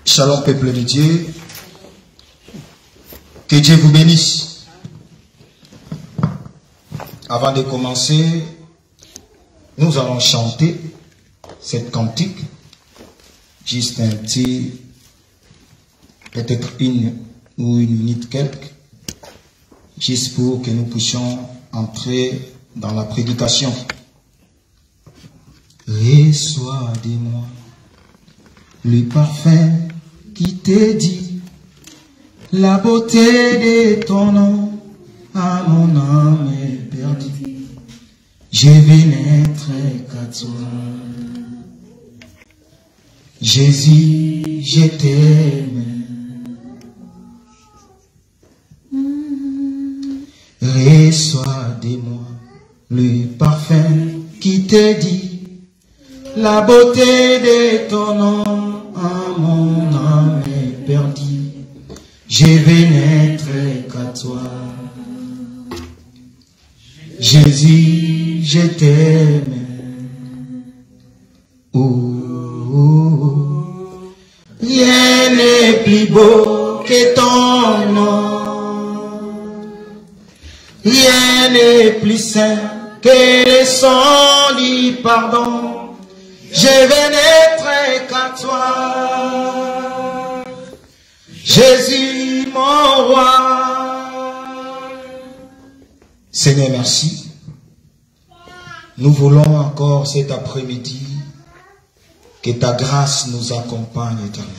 Shalom peuple de Dieu. Que Dieu vous bénisse. Avant de commencer, nous allons chanter cette cantique. Juste un petit, peut-être une ou une minute quelques, juste pour que nous puissions entrer dans la prédication. Reçois de moi le parfum qui te dit la beauté de ton nom à mon âme est perdue. Je vais n'être qu'à toi. Jésus, je t'aime. Reçois de moi le parfum qui te dit la beauté de ton nom à mon âme est perdue. Je vais n'être qu'à toi. Jésus, je t'aime. Rien n'est plus beau que ton nom. Rien n'est plus saint que le sang du pardon. Je vais n'être qu'à toi. Jésus, mon roi. Seigneur, merci. Nous voulons encore cet après-midi que ta grâce nous accompagne, Éternel.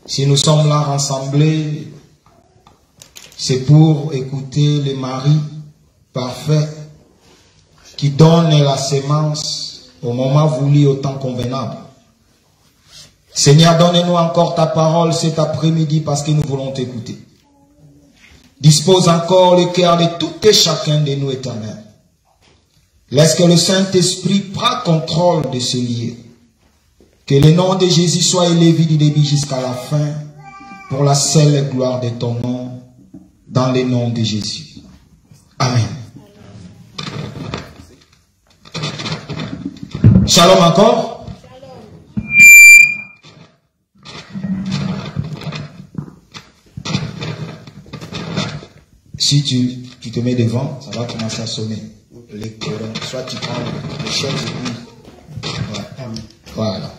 Si nous sommes là rassemblés, c'est pour écouter le mari parfait qui donne la sémence au moment voulu, au temps convenable. Seigneur, donne-nous encore ta parole cet après-midi parce que nous voulons t'écouter. Dispose encore le cœur de tout et chacun de nous, Éternel. Laisse que le Saint-Esprit prenne contrôle de ce lieu. Que le nom de Jésus soit élevé du début jusqu'à la fin pour la seule gloire de ton nom, dans le nom de Jésus. Amen. Shalom encore. Si tu te mets devant, ça va commencer à sonner. Les corons, soit tu prends les chaises et puis voilà.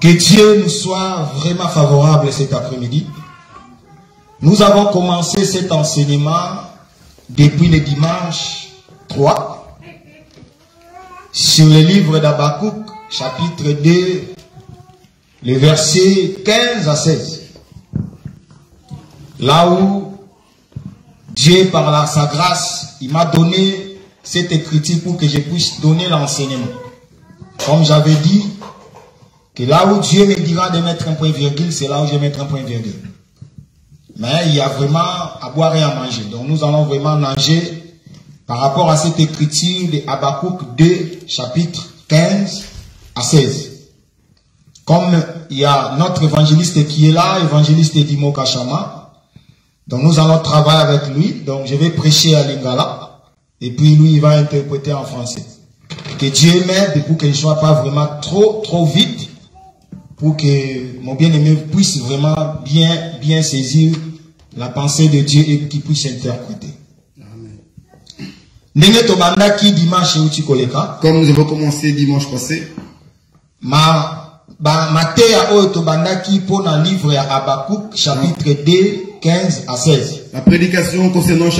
Que Dieu nous soit vraiment favorable cet après-midi. Nous avons commencé cet enseignement depuis le dimanche 3 sur le livre d'Habakkuk, chapitre 2, les versets 15 à 16. Là où Dieu, par sa grâce, il m'a donné cette écriture pour que je puisse donner l'enseignement. Comme j'avais dit, que là où Dieu me dira de mettre un point virgule, c'est là où je vais mettre un point virgule. Mais il y a vraiment à boire et à manger. Donc nous allons vraiment nager par rapport à cette écriture de Habakkuk 2, chapitre 15 à 16. Comme il y a notre évangéliste qui est là, évangéliste Dimo Kachama, donc nous allons travailler avec lui. Donc je vais prêcher à Lingala. Et puis lui, il va interpréter en français. Que Dieu m'aide pour que je ne sois pas vraiment trop vite. Pour que mon bien-aimé puisse vraiment bien saisir la pensée de Dieu et qu'il puisse interpréter. Comme nous avons commencé dimanche passé, chapitre 2, 15 à 16. La prédication concernant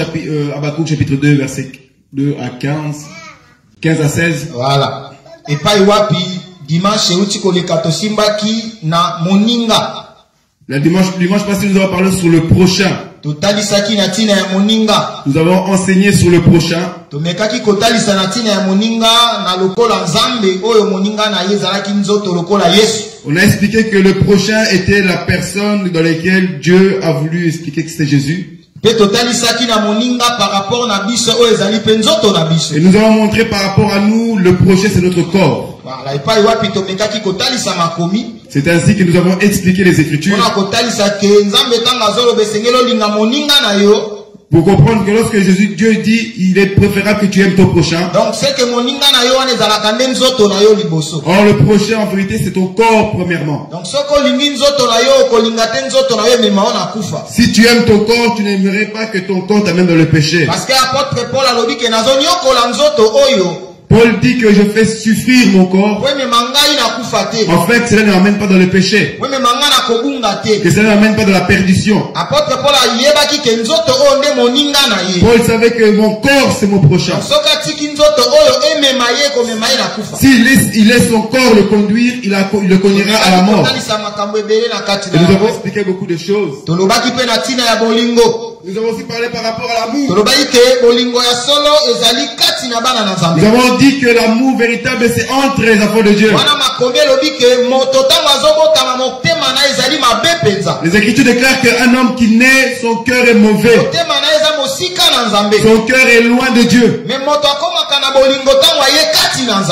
Habakkuk chapitre 2, verset 2 à 15 à 16. Voilà. Et pas wapi dimanche simbaki na moninga. Le dimanche passé, nous avons parlé sur le prochain. Nous avons enseigné sur le prochain. On a expliqué que le prochain était la personne dans laquelle Dieu a voulu expliquer que c'était Jésus. Et nous avons montré par rapport à nous, le prochain c'est notre corps. C'est ainsi que nous avons expliqué les Écritures. Pour comprendre que lorsque Dieu dit, il est préférable que tu aimes ton prochain. Donc c'est que moninga na yo wana ezalaka nde nzoto na yo liboso. Or le prochain en vérité c'est ton corps premièrement. Donc soko lingi nzoto na yo kolinga te nzoto na yo mema ona kufa. Si tu aimes ton corps, tu n'aimerais pas que ton corps t'amène dans le péché. Parce que apôtre Paul alobi ke nazo nyokola nzoto oyo. Paul dit que je fais souffrir mon corps. En fait, cela ne m'amène pas dans le péché. Que cela ne m'amène pas dans la perdition. Paul savait que mon corps c'est mon prochain. S'il laisse son corps le conduire, il le conduira à la mort. Et nous avons expliqué beaucoup de choses. Nous avons aussi parlé par rapport à l'amour. Nous avons dit que l'amour véritable c'est entre les enfants de Dieu. Les Écritures déclarent qu'un homme qui naît, son cœur est mauvais. Son cœur est loin de Dieu.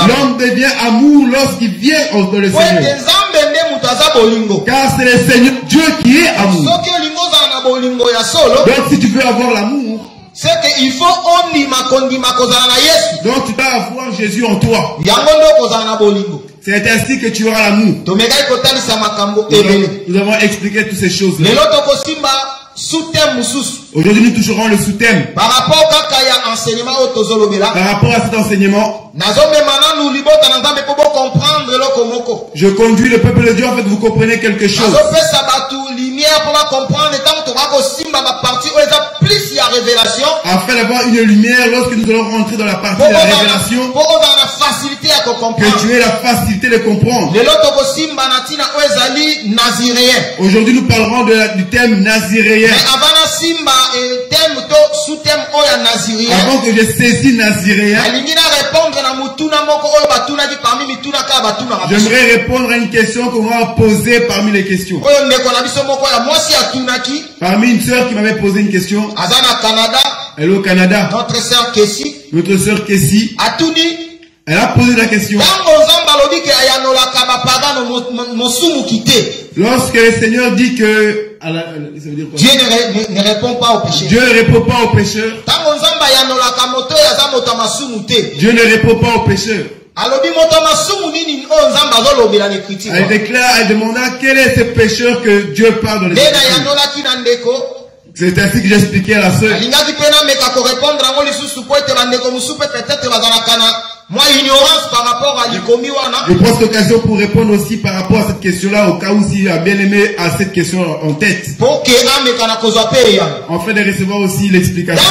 L'homme devient amour lorsqu'il vient dans le Seigneur. Car c'est le Seigneur Dieu qui est amour. Donc si tu veux avoir l'amour, c'est qu'il faut donc tu dois avoir Jésus en toi. C'est ainsi que tu auras l'amour. Nous avons expliqué toutes ces choses-là. Aujourd'hui, nous toucherons le sous-thème. Par rapport à cet enseignement, je conduis le peuple de Dieu afin que vous compreniez quelque chose. Afin d'avoir une lumière lorsque nous allons rentrer dans la partie de la révélation, que tu aies la facilité de comprendre. Aujourd'hui, nous parlerons du thème naziréen. Avant que je saisisse naziréen, j'aimerais répondre à une question qu'on m'a posée parmi les questions. Parmi une sœur qui m'avait posé une question. Elle est au Canada. Notre sœur Kessie. Elle a posé la question. Lorsque le Seigneur dit que Dieu ne répond pas aux pécheurs. Dieu ne répond pas aux pécheurs. Dieu ne répond pas aux pécheurs. Elle déclare, elle demanda quel est ce pécheur que Dieu parle dans les Écritures. C'est ainsi que j'ai expliqué à la sœur. Je prends cette occasion pour répondre aussi par rapport à cette question-là, au cas où s'il a bien aimé à cette question en tête. En fait de recevoir aussi l'explication.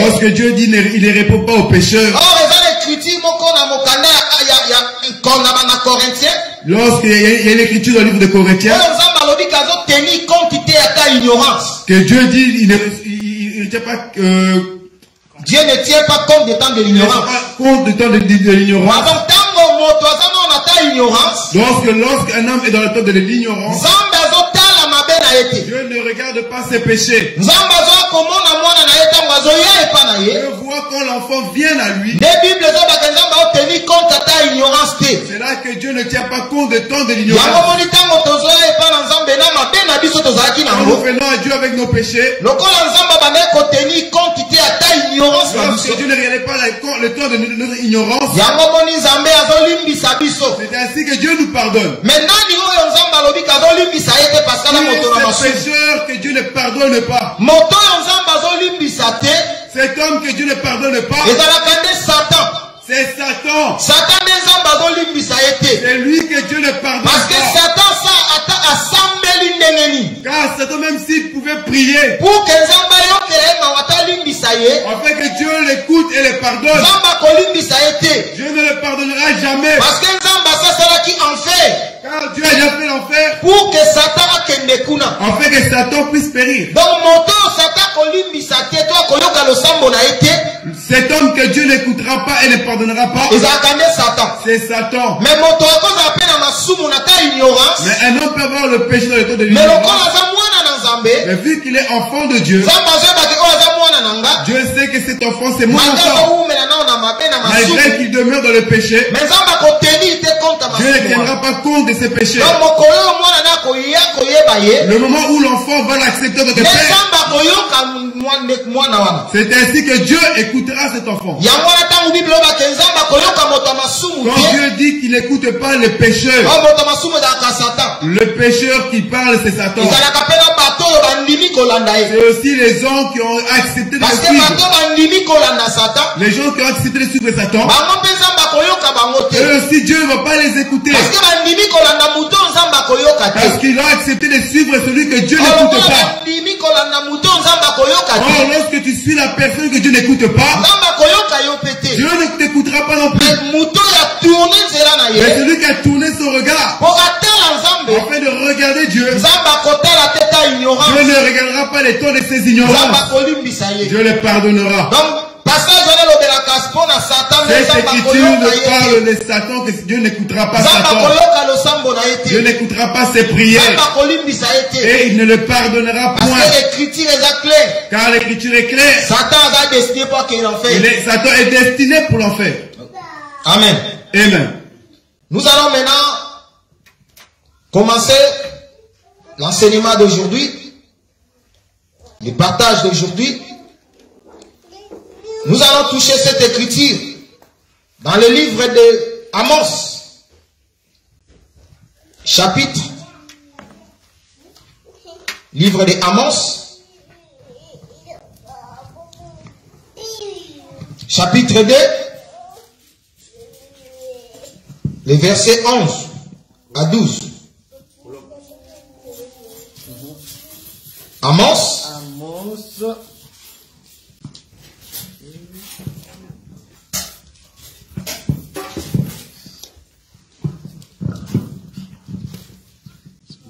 Lorsque Dieu dit il ne répond pas aux pécheurs. Lorsqu'il y a une écriture dans le livre de Corinthiens, que Dieu dit il ne tient pas Dieu ne tient pas compte du temps de l'ignorance. Lorsqu'un homme est dans le temps de l'ignorance, Dieu ne regarde pas ses péchés. Dieu voit quand l'enfant vient à lui. C'est là que Dieu ne tient pas compte du temps de l'ignorance. Quand nous venons à Dieu avec nos péchés, lorsque Dieu ne regardait pas le temps de notre ignorance, c'est ainsi que Dieu nous pardonne. C'est pécheur que Dieu ne pardonne pas. Cet homme que Dieu ne pardonne pas, c'est Satan. C'est lui que Dieu ne pardonne pas. Car Satan, même s'il pouvait prier, afin que Dieu l'écoute et le pardonne, Dieu ne le pardonnera jamais. Car Dieu a déjà fait l'enfer pour que Satan afin que Satan puisse périr. Cet homme que Dieu n'écoutera pas et ne pardonnera pas, c'est Satan. Mais un homme peut avoir le péché dans le temps de l'ignorance. Mais vu qu'il est enfant de Dieu, Dieu sait que cet enfant c'est mon enfant. Malgré qu'il demeure dans le péché, Dieu ne tiendra pas compte de ses péchés. Le moment où l'enfant va l'accepter de père, c'est ainsi que Dieu écoutera cet enfant. Quand Dieu dit qu'il n'écoute pas le pécheur, le pécheur qui parle, c'est Satan. C'est aussi les gens qui ont accepté de suivre. Les gens qui ont accepté de suivre Satan, eux aussi Dieu ne va pas les écouter. Parce qu'ils ont accepté de suivre celui que Dieu n'écoute pas. Or, lorsque tu suis la personne que Dieu n'écoute pas, Dieu ne t'écoutera pas non plus. Mais celui qui a tourné son regard afin de regarder Dieu, Dieu ne regardera pas les tons de ses ignorances. Dieu les pardonnera. Cette écriture ne parle de Satan, que Dieu n'écoutera pas Satan. Dieu n'écoutera pas ses prières. Et il ne le pardonnera point. Car l'écriture est claire. Satan est destiné pour l'enfer. Amen. Amen. Nous allons maintenant commencer l'enseignement d'aujourd'hui, le partage d'aujourd'hui. Nous allons toucher cette écriture dans le livre de Amos, chapitre, livre de Amos, chapitre 2, les versets 11 à 12. Amos.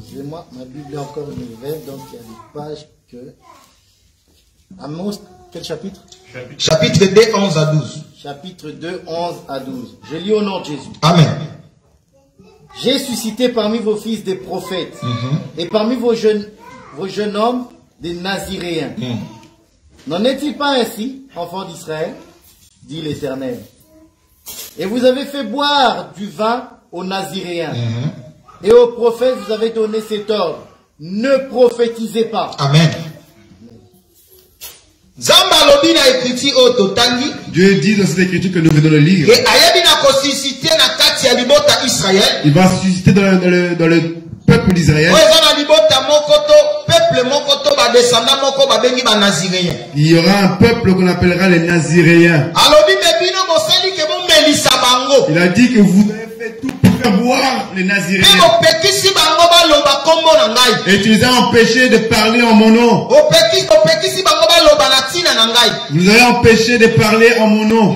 Excusez-moi, ma Bible est encore nouvelle, donc il y a des pages que... Amos, quel chapitre? Chapitre 2, 11 à 12. Chapitre 2, 11 à 12. Je lis au nom de Jésus. Amen. J'ai suscité parmi vos fils des prophètes et parmi vos jeunes hommes des Naziréens. N'en est-il pas ainsi, enfants d'Israël, dit l'Éternel? Et vous avez fait boire du vin aux Naziréens. Et aux prophètes, vous avez donné cet ordre: ne prophétisez pas. Amen. Dieu dit dans cette écriture que nous venons de lire, il va susciter dans le peuple d'Israël, il y aura un peuple qu'on appellera les Naziréens. Il a dit que vous avez fait tout pour faire boire les Naziréens. Et tu les as empêchés de parler en mon nom. Vous avez empêché de parler en mon nom.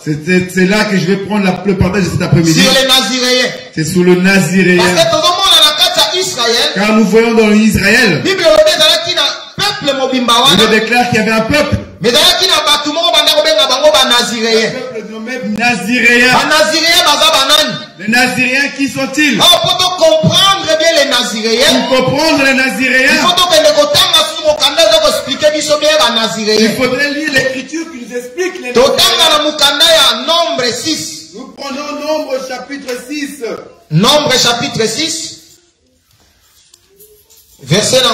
C'est là que je vais prendre le partage de cet après-midi. Sur les Naziréens. C'est sur le Naziréen. Car nous voyons dans Israël, il déclare qu'il y avait un peuple. Un peuple nommé Naziréen. Les Naziréens, qui sont-ils? Pour comprendre bien les Naziréens, pour comprendre les Naziréens, il faudrait lire l'écriture qui nous explique les Naziréens. Nous prenons Nombre chapitre 6. Nombre chapitre 6. Verset 1 à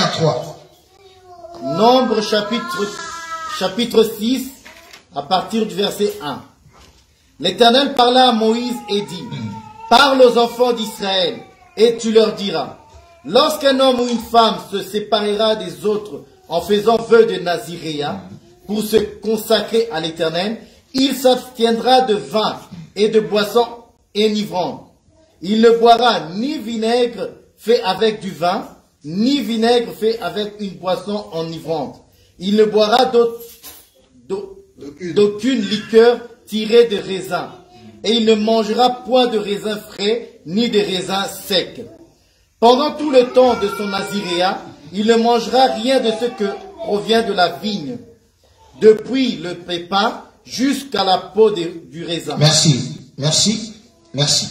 3. Nombre chapitre 6, à partir du verset 1. L'Éternel parla à Moïse et dit: parle aux enfants d'Israël, et tu leur diras: lorsqu'un homme ou une femme se séparera des autres en faisant vœu de Naziréa pour se consacrer à l'Éternel, il s'abstiendra de vin et de boissons enivrantes. Il ne boira ni vinaigre fait avec du vin, ni vinaigre fait avec une boisson enivrante. Il ne boira d'aucune liqueur tirée de raisin, et il ne mangera point de raisin frais, ni de raisin sec. Pendant tout le temps de son naziréa, il ne mangera rien de ce que provient de la vigne, depuis le pépin jusqu'à la peau du raisin. Merci, merci, merci.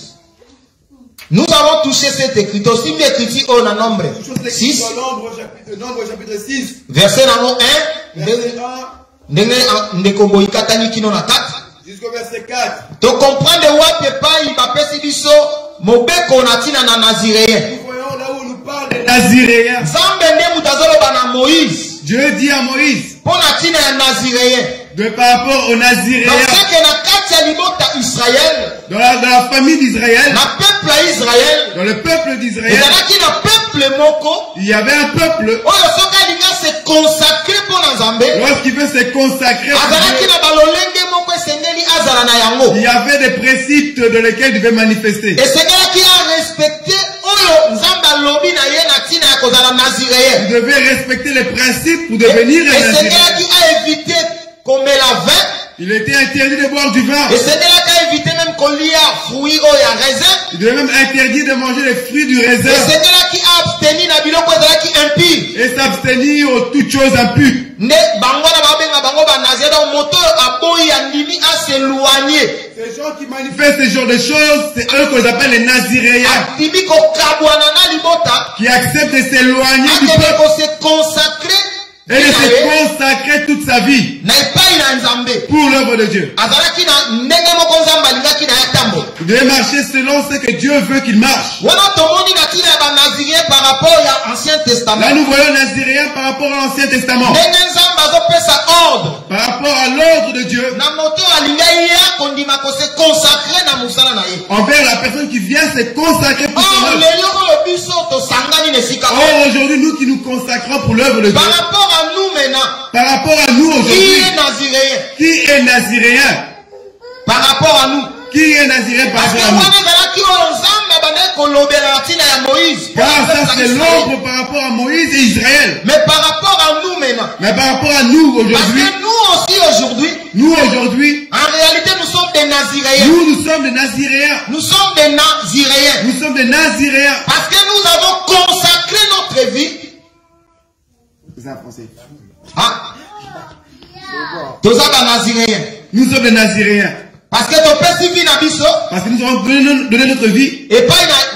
Nous avons touché cette écriture. Aussi, l'écriture au nombre 6. Nombre chapitre 6. Verset 1. Jusqu'au verset 4. Tu comprends de quoi il va passer biso mobeko natina na naziréen. Nous voyons là où on nous parle des naziréens. Dieu dit à Moïse de par rapport aux naziréens dans la famille d'Israël, dans le peuple d'Israël, il y avait un peuple lorsqu'il veut se consacrer à Dieu, il y avait des préceptes dans lesquels il devait manifester. Vous devez respecter les principes pour devenir un naziréen. Il était interdit de boire du vin. Il devait même interdire de manger les fruits du raisin. Et s'abstenir aux toutes choses impures. Ces gens qui manifestent ce genre de choses, c'est eux qu'on appelle les naziréens. Qui acceptent de s'éloigner du peuple. Et de se consacrer toute sa vie pour l'œuvre de Dieu. Il devait marcher selon ce que Dieu veut qu'il marche. Là, nous voyons Naziréens par rapport à l'Ancien Testament. Par rapport à l'ordre de Dieu. Envers la personne qui vient se consacrer pour son œuvre. Or, aujourd'hui, nous qui nous consacrons pour l'œuvre de Dieu. Par rapport à nous aujourd'hui, qui est naziréen? Par rapport à nous, qui est naziréen par rapport à nous? Car ça c'est l'ombre par rapport à Moïse et Israël. Mais par rapport à nous maintenant. Mais par rapport à nous aujourd'hui. Parce que nous aussi aujourd'hui. Nous aujourd'hui. En réalité nous sommes des naziréens. Nous sommes des naziréens. Nous sommes des naziréens. Nous sommes des naziréens. Parce que nous avons consacré notre vie. C'est en français. Ah. Nous sommes des naziréens. Parce que ton père s'y parce que nous avons donné notre vie. Et pas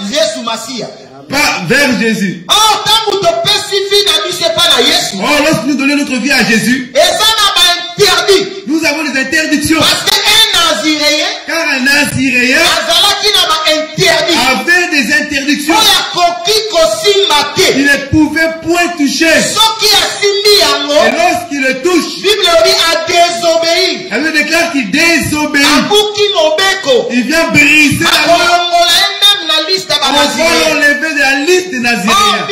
Jésus Massia. Pas vers Jésus. Oh, tant que ton père s'y c'est pas la Jésus. Oh, lorsque nous donnons notre vie à Jésus. Et ça n'a pas interdit. Nous avons des interdictions. Parce qu'un naziréen. Car un naziréen avait des interdictions. Il ne pouvait point toucher. Et lorsqu'il le touche, elle lui déclare qu'il désobéit. Il vient briser la loi. On va l'enlever de la liste des naziréens.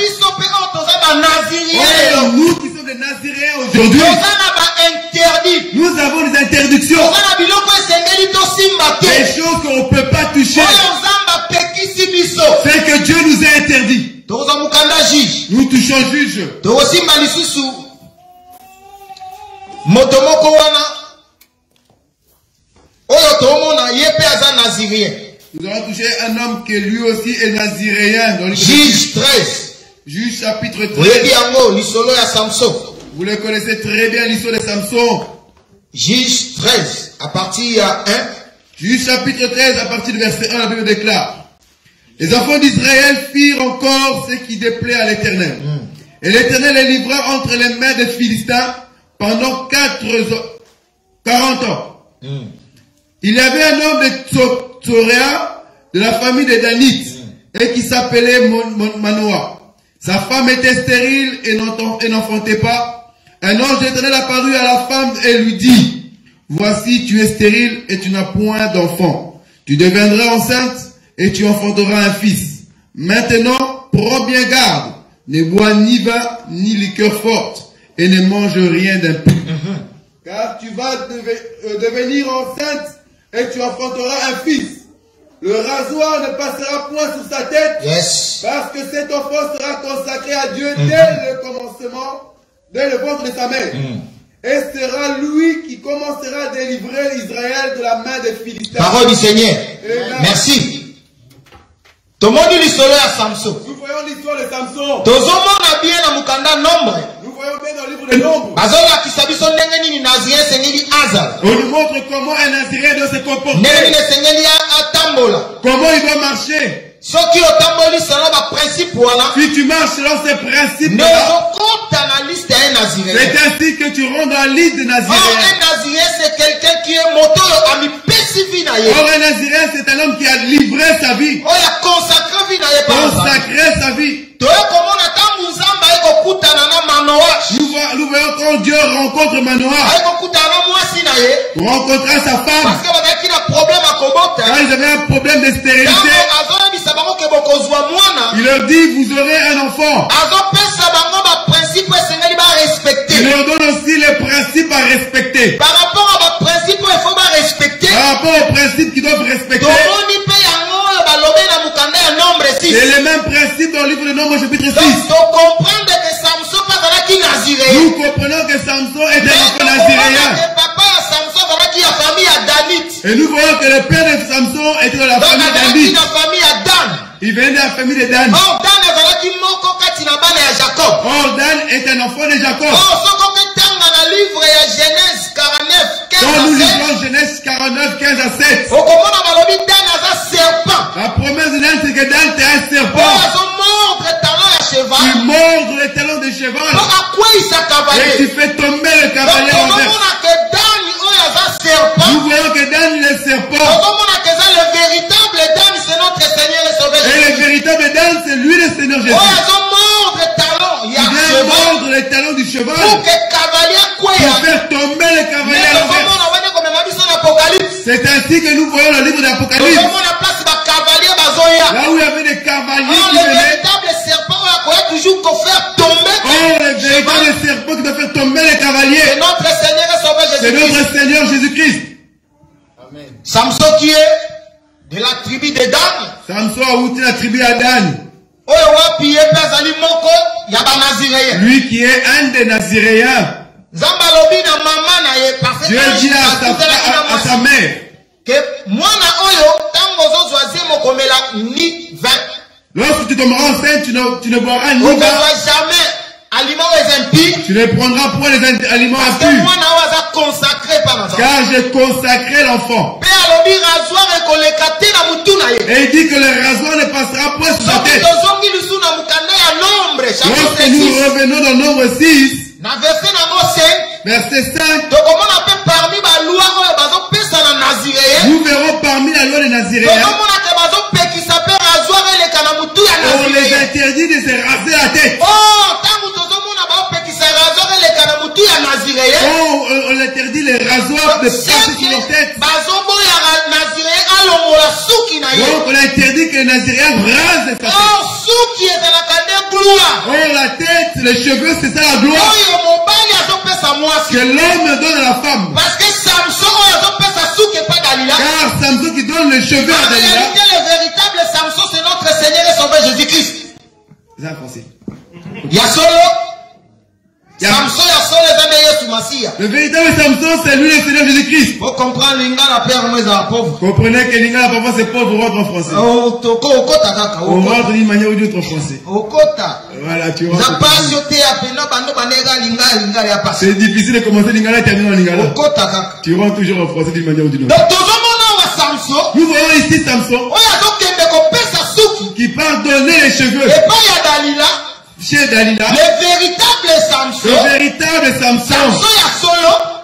Oh, nous qui sommes des naziréens aujourd'hui, nous avons des interdictions. Des choses qu'on ne peut pas toucher. C'est que Dieu nous a interdit. Nous touchons juge. Nous allons toucher un homme qui lui aussi est naziréen. Juge 13. Juge chapitre 13. Vous le connaissez très bien, l'histoire de Samson. Juge 13, à partir de 1. Juge chapitre 13, à partir du verset 1, la Bible déclare. Les enfants d'Israël firent encore ce qui déplaît à l'Éternel. Et l'Éternel les livra entre les mains des Philistins pendant 40 ans. Il y avait un homme de Tsoréa, de la famille des Danites, et qui s'appelait Manoah. Sa femme était stérile et n'enfantait pas. Un ange d'Éternel apparut à la femme et lui dit, voici, tu es stérile et tu n'as point d'enfant. Tu deviendras enceinte et tu enfanteras un fils. Maintenant, prends bien garde, ne bois ni vin ni liqueur forte et ne mange rien d'impur. Car tu vas devenir enceinte et tu enfanteras un fils. Le rasoir ne passera point sur sa tête, parce que cet enfant sera consacré à Dieu dès le commencement, dès le ventre de sa mère. Et sera lui qui commencera à délivrer Israël de la main des Philistins. Parole du Seigneur. Amen. Merci. Tout le monde dit l'histoire à Samson. Nous voyons l'histoire de Samson. Tout le monde a bien dans Mukanda nombre. Nous voyons bien dans le livre de Nombres. On nous montre comment un Nazirien doit se comporter. Comment il doit marcher. Si tu marches selon ces principes, C'est ainsi que tu rentres dans l'île de Naziréen. Or, un Naziréen, c'est quelqu'un qui est moteur à mi pécivi. Or, un Naziréen, c'est un homme qui a livré sa vie. Oh, il a consacré sa vie. Nous voyons quand Dieu rencontre Manoah. Pour rencontrer sa femme. Quand ils avaient un problème de stérilité, il leur dit, vous aurez un enfant. Il leur donne aussi les principes à respecter. Par rapport aux principes qu'il faut respecter. Par rapport aux principes qu'ils doivent respecter. C'est les mêmes principes dans le livre de Nombres chapitre 6. Nous comprenons que Samson est un enfant naziréen. Et nous voyons que le père de Samson était dans la famille d'Anit. Il venait de la famille de Dan. Or, Dan est un enfant de Jacob. Quand nous lisons Genèse 49, 15 à 7, la promesse de Dan, c'est que Dan était un serpent. Tu mords les talons de cheval. Et tu fais tomber le cavalier en terre. Nous voyons que Dan est le serpent. Et le véritable Dan, c'est lui le Seigneur Jésus. Il vient mordre les talons du cheval pour faire tomber le cavalier en terre. C'est ainsi que nous voyons le livre d'Apocalypse. Là où il y avait des cavaliers qui venaient. Le véritable serpent qui doit faire tomber les cavaliers. C'est notre Seigneur Jésus-Christ. Samson qui est de la tribu de Dan. Samson a outé la tribu à Dan. Lui qui est un des Naziréens. Dieu dit à sa mère lorsque tu tomberas enceinte, tu ne boiras ni vin. Tu ne prendras point les aliments impurs. Car j'ai consacré l'enfant. Et il dit que le rasoir ne passera point sur sa tête. Lorsque nous revenons dans Nombre 6, verset 5, nous verrons parmi la loi des Naziréens, on les interdit de se raser la tête. On interdit les rasoirs de passer sur leur tête. Donc on interdit que les Naziréens rasent sa tête. Oh, la tête, les cheveux, c'est ça la gloire que l'homme donne à la femme. Car Samson qui donne les cheveux à Dalila, le véritable Samson, c'est notre Seigneur et Sauveur Jésus-Christ. C'est français. Le véritable Samson, c'est lui le Seigneur Jésus-Christ. Vous comprenez Lingala père pauvre. Comprenez que Lingala parfois c'est pauvre, on rentre en français. On rentre d'une manière ou d'une autre en français. Voilà, tu rentres. C'est difficile de commencer Lingala et terminer en Lingala. Tu rentres toujours en français d'une manière ou d'une autre. Nous voyons ici Samson qui part donner les cheveux chez Dalila. Le véritable Samson.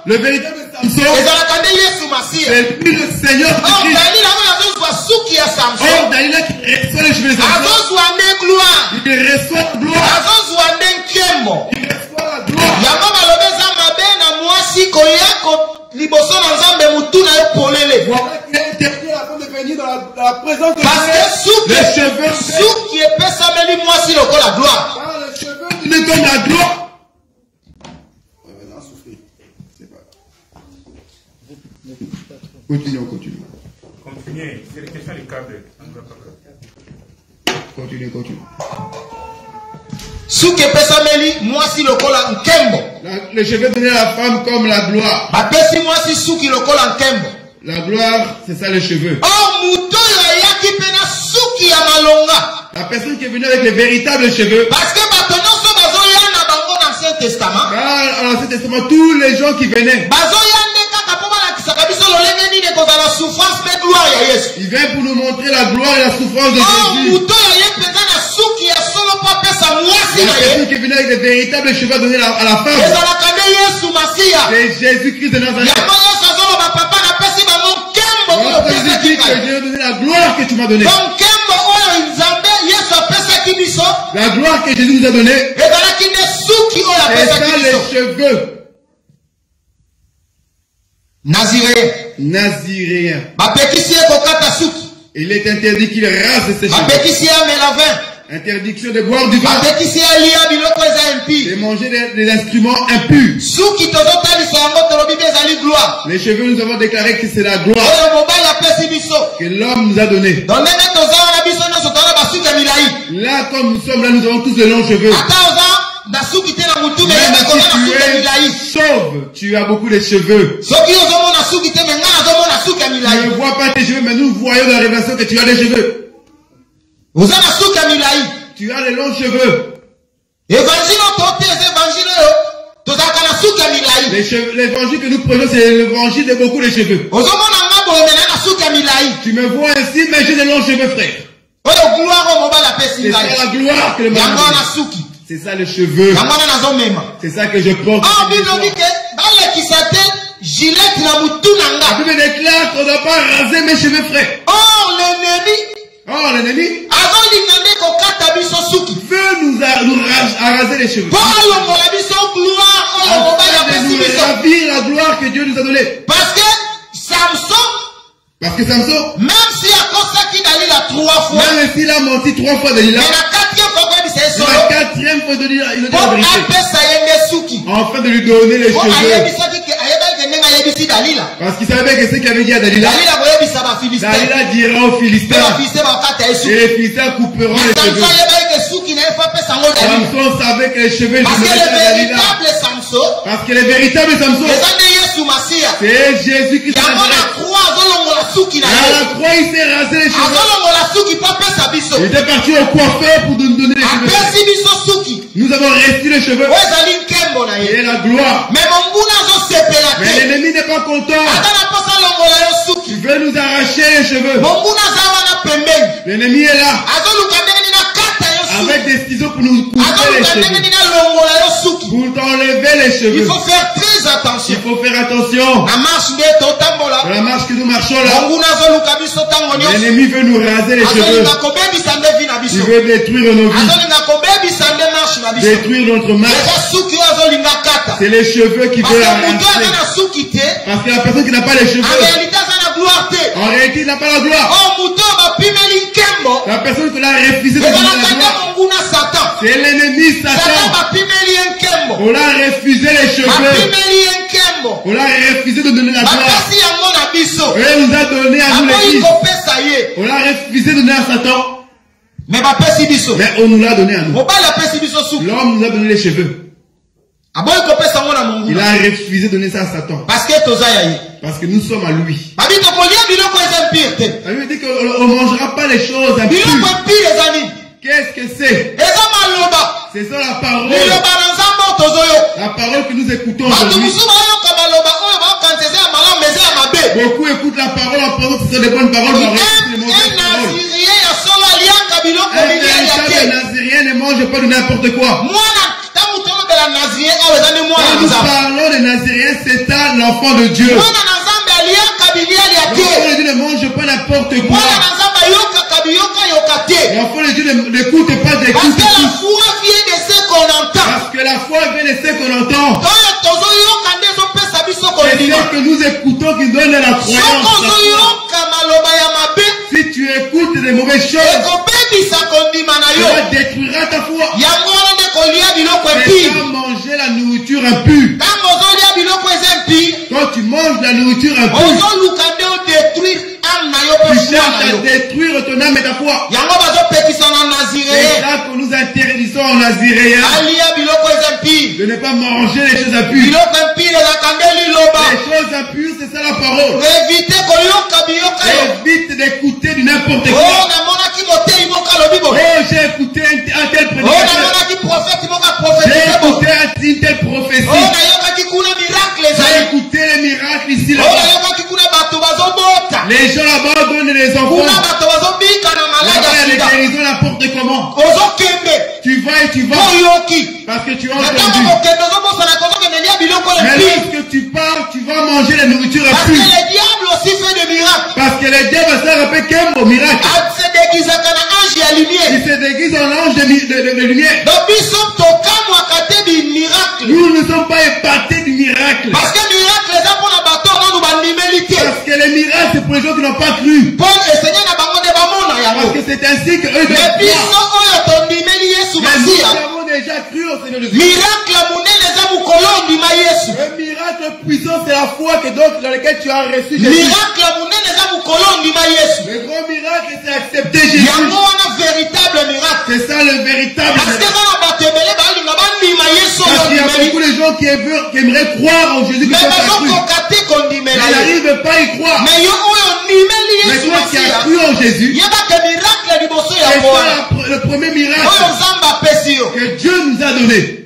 Le véritable Samson. C'est lui le Seigneur Jésus-Christ. Or Dalila qui reçoit les cheveux de Samson. Il reçoit la gloire. Il reçoit la gloire. Dans la présence de Dieu, les cheveux qui est pesameli moi si le la gloire. Les cheveux qui me donnent la gloire. Continuons. Continuez. C'est la question des câbles. Continue. Souke pesameli moi si le la nkembo. Les cheveux donnés à la femme comme la gloire. Bapesi moi si souki le la nkembo. La gloire, c'est ça les cheveux. La personne qui est venue avec les véritables cheveux. Parce que Testament. Car dans l'Ancien Testament, tous les gens qui venaient, il vient pour nous montrer la gloire et la souffrance de Jésus. personne qui est venue avec des véritables cheveux à donner à la femme. C'est Jésus-Christ de Nazareth. Jésus-Christ que Dieu a donné la gloire que tu m'as donnée. La gloire que Jésus nous a donnée. C'est ça les cheveux. Naziréen. Il est interdit qu'il rase ses cheveux. Interdiction de boire du vin. De manger des instruments impurs. Les cheveux, nous avons déclaré que c'est la gloire que l'homme nous a donné. Là, comme nous sommes là, nous avons tous de longs cheveux. Même si tu es chauve, tu as beaucoup de cheveux. Tu ne vois pas tes cheveux, mais nous voyons dans la révélation que tu as des cheveux. Tu as les longs cheveux. L'évangile que nous prenons, c'est l'évangile de beaucoup de cheveux. Tu me vois ainsi, mais j'ai des longs cheveux, frère. C'est ça la gloire que le monde a. C'est ça les cheveux. C'est ça que je porte. La Bible déclare qu'on ne doit pas raser mes cheveux, frère. Or l'ennemi veut nous raser les cheveux. Afin de nous ravir la gloire que Dieu nous a donnée. Parce que Samson, même s'il a menti 3 fois Dalila, la 4e fois Dalila, il a dit la vérité. Afin de lui donner les cheveux. Parce qu'il savait que ce qu'il avait dit à Dalila, Dalila dira aux Philistins, et les Philistins couperont les cheveux. Samson savait que les cheveux lui donnaient à Dalila. Parce que le véritable Samson, c'est Jésus qui s'est rasé. À la croix, il s'est rasé les cheveux. Il était parti au coiffeur pour nous donner les cheveux. Nous avons reçu les cheveux. Et la gloire. Mais l'ennemi n'est pas content. Il veut nous arracher les cheveux. L'ennemi est là. Avec des ciseaux pour nous couper les cheveux. Pour t'enlever les cheveux. Il faut faire très attention. Il faut faire attention. Dans la marche que nous marchons là, l'ennemi veut nous raser les cheveux. Il veut détruire nos vies. Détruire notre marche. C'est les cheveux qui veulent arracher. Parce que la personne qui n'a pas les cheveux, en réalité il n'a pas la gloire. La personne qui l'a refusé de donner la gloire, c'est l'ennemi Satan. On l'a refusé les cheveux. On l'a refusé de donner la gloire. Et il nous a donné à nous les fils. On l'a refusé de donner à Satan. Mais on nous l'a donné à nous. L'homme nous a donné les cheveux. Il a refusé de donner ça à Satan. Parce que nous sommes à lui. La Bible dit qu'on ne mangera pas les choses impures. Qu'est-ce que c'est? C'est ça la parole. La parole que nous écoutons aujourd'hui. Beaucoup écoutent la parole en pensant que ce sont des bonnes paroles. Un véritable Nazirien ne mange pas de n'importe quoi. Quand nous parlons de Nazirien, c'est un enfant de Dieu. L'enfant de Dieu ne mange pas n'importe quoi. L'enfant de Dieu n'écoute pas des coups. Parce que la foi vient de ce qu'on entend. C'est ce que nous écoutons qui donne la croyance. Si tu écoutes des mauvaises choses, cela détruira ta foi. C'est comme manger la nourriture impure. Quand tu manges la nourriture impure, tu cherches à détruire ton âme et ta foi. C'est ça que nous interdisons en Naziréen, de ne pas manger les choses impures. Les choses impures, c'est ça la parole. Évite d'écouter du n'importe quoi. Oh, j'ai écouté un tel prédicateur. J'ai écouté une telle prophétie. J'ai écouté les miracles ici là-bas. Les gens là-bas donnent les enfants. Là-bas il y a des guérisons n'importe comment. Tu vas que tu as entendu. Mais lorsque tu pars, tu vas manger la nourriture Parce que impure. le diable aussi fait des miracles. Parce que le diable sert un peu qu'un au miracle. Il se déguise en ange et à lumière. Il se déguise en ange de lumière. Donc, ils sont au cas où du miracle. Nous ne sommes pas épatés du miracle. Parce que miracle, les gens pour la bâton, nous va l'humilité. Parce que les miracles, c'est pour les gens qui n'ont pas cru. Paul et Seigneur n'a pas monté pas mon Parce que c'est ainsi que eux mais doivent puis, croire. Mais nous avons déjà cru au Seigneur Jésus. miracle, les hommes colons du maïs. Le miracle puissant, c'est la foi que donc, dans laquelle tu as reçu Jésus. Miracle, les hommes colons du maïs. Le grand miracle, c'est accepter Il Jésus. y a un véritable miracle. C'est ça le véritable Parce que miracle. dans la bâton, il Parce qu'il y a beaucoup de gens qui aimeraient croire en Jésus, qui mais sont pas cru. ils Ils n'arrivent pas à y croire. mais Mais toi qui as cru en Jésus, il y a que miracle du bosso c'est ya ça kwa. le premier miracle que Dieu nous a donné.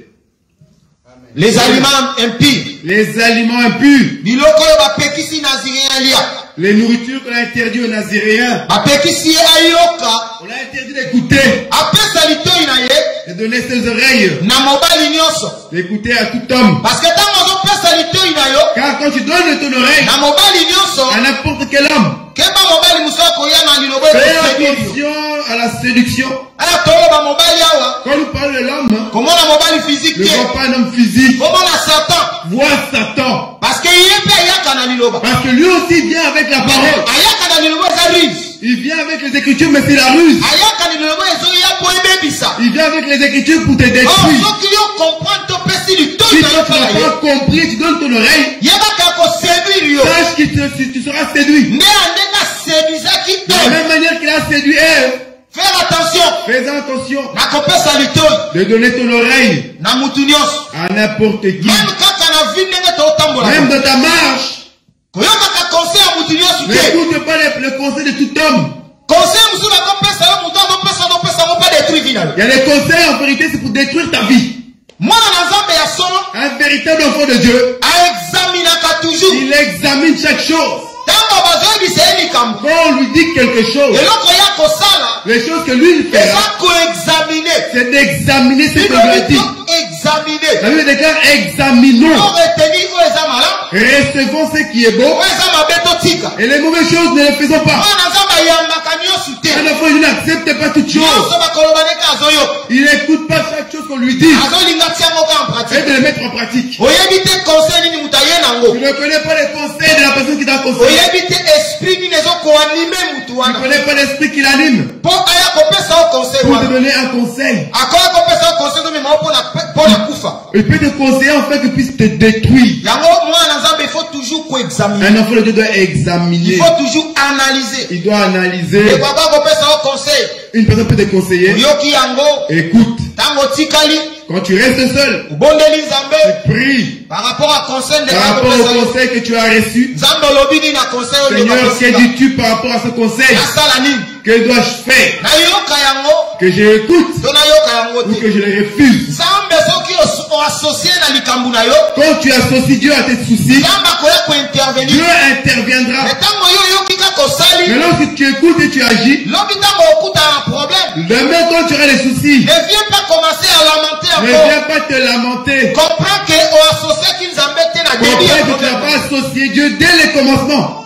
Les aliments impies. Les aliments impurs. Biloko yo bapekisi nazirien lia. Les nourritures qu'on a interdit aux Naziréens. Bapekisi ayoka. On a interdit d'écouter, Apesa litoi na ye de donner ses oreilles, na mobali nyonso. d'écouter à tout homme. Parce que tant ozo pesa litoi na yo Car quand tu donnes ton oreille na mobali nyonso, à n'importe quel homme, keba mobali musoko ya na lilobo fais yo. attention à la séduction. Aya tolo ba mobali awa. Quand nous parlons de l'homme, Comment la mobali physique ne te? vois pas un homme physique, Comment la Satan? vois Satan. Parce que yépe ayaka na liloba. Parce que lui aussi vient avec la parole. Ayaka na liloba za ruse. Il vient avec les écritures, mais c'est la ruse. Ayaka na liloba ezo ya po ebebisa. Il vient avec les écritures pour te Oh, détruire. soki yo comprendre to pesi litoi Si na toi yo tu kala n'as ye. pas compris, tu donnes ton oreille, Yebaka ko séduire yo. sache que tu seras séduit. Mais andeka séduisaki De la te. même manière qu'il a séduit elle, Faire attention. fais attention Na kopesa litoi de donner ton oreille na mutu nyonso. à n'importe qui. Même kaka na vie ndenge totambola. Même dans ta marche, Koyokaka conseil ya mutu nyonso te. n'écoute pas le conseil de tout homme. Conseil musu bakopesa yo mutu azopesa ngo pas détruire vie na yo. Il y a des conseils, en vérité, c'est pour détruire ta vie. Mwana na Nzambe ya solo Un véritable enfant de Dieu, aexaminaka toujours. il examine chaque chose. Ntango bazoyebisa ye likambo. Quand on lui dit quelque chose, Eloko ya kosala les choses que lui il eza fera, koexamine. c'est d'examiner ce que Dieu a dit. Examiner. La Bible déclare examinons, Pour retenir oyo eza malamu, recevons ce qui est beau, oyo eza mabe totika. et les mauvaises choses ne les faisons pas. Mwana na Nzambe ayambaka nyonso te. Un enfant, il n'accepte pas toutes choses. Nyonso bakoloba ndenge azoyoka. Il n'écoute pas chaque chose qu'on lui dit Azolinga tia moko en et pratique. de les mettre en pratique. Oyebi te conseil nini mutu aye Tu nango. ne connais pas les conseils de la personne qui t'a conseillé. Oyebi te esprit nini ezokoanime mutu Tu ne wana. connais pas l'esprit qui l'anime Po aya kopesa o conseil pour te wana. donner un conseil. Akoya kopesa o conseil tomema o mpona kufa. Il peut te conseiller en fait qu'il puisse te détruire. Yango mwana na Nzambe il faut toujours koexaminer. Un enfant de Dieu doit Il examiner. faut toujours analyser. Il doit analyser. Et baba kopesa o conseil. Une personne peut te conseiller. Oyoki yango Écoute, tango tikali quand tu restes seul, obondeli Nzambe prie par rapport à conseil de par rapport au conseil que tu as reçu. Nzambe olobi nini na conseil oyo Seigneur, que bakosika. dis-tu par rapport à ce conseil? Nasala nini? Que dois-je faire? Nayoka yango Que je écoute to nayoka yango ou te. que je le refuse? Nzambe soki oassocie na likambo na yo, Quand tu associes Dieu à tes soucis, Nzambe akoya kointervenir. Dieu interviendra. Mais ntango yo oyoki kaka osali, Mais lorsque tu écoutes et tu agis, lobi ntango okuta na problème, demain quand tu auras des soucis, ne viens pas commencer à lamenter ne encore. viens pas te lamenter. Comprends que oassocie ki Nzambe te na début ya Comprends que tu n'as problème. pas associé Dieu dès le commencement.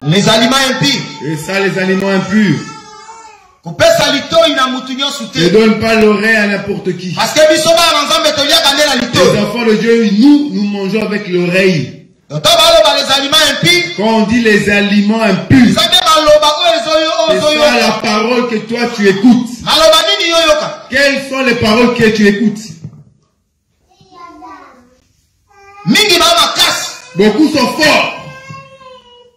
Les aliments impies. Et ça, les aliments impurs. Kopesa litoi na mutu nyonso Ne te. donne pas l'oreille à n'importe qui. Parce que biso bana Nzambe toliaka nde na Les litoi. enfants de Dieu, nous mangeons avec l'oreille. To baloba les aliments impies. Quand on dit les aliments impurs, Nzambe maloba oyo c'est ezoyo ça la parole que toi tu écoutes. maloba nini yoyoka? Quelles sont les paroles que tu écoutes? Mingi ba makasi Beaucoup sont forts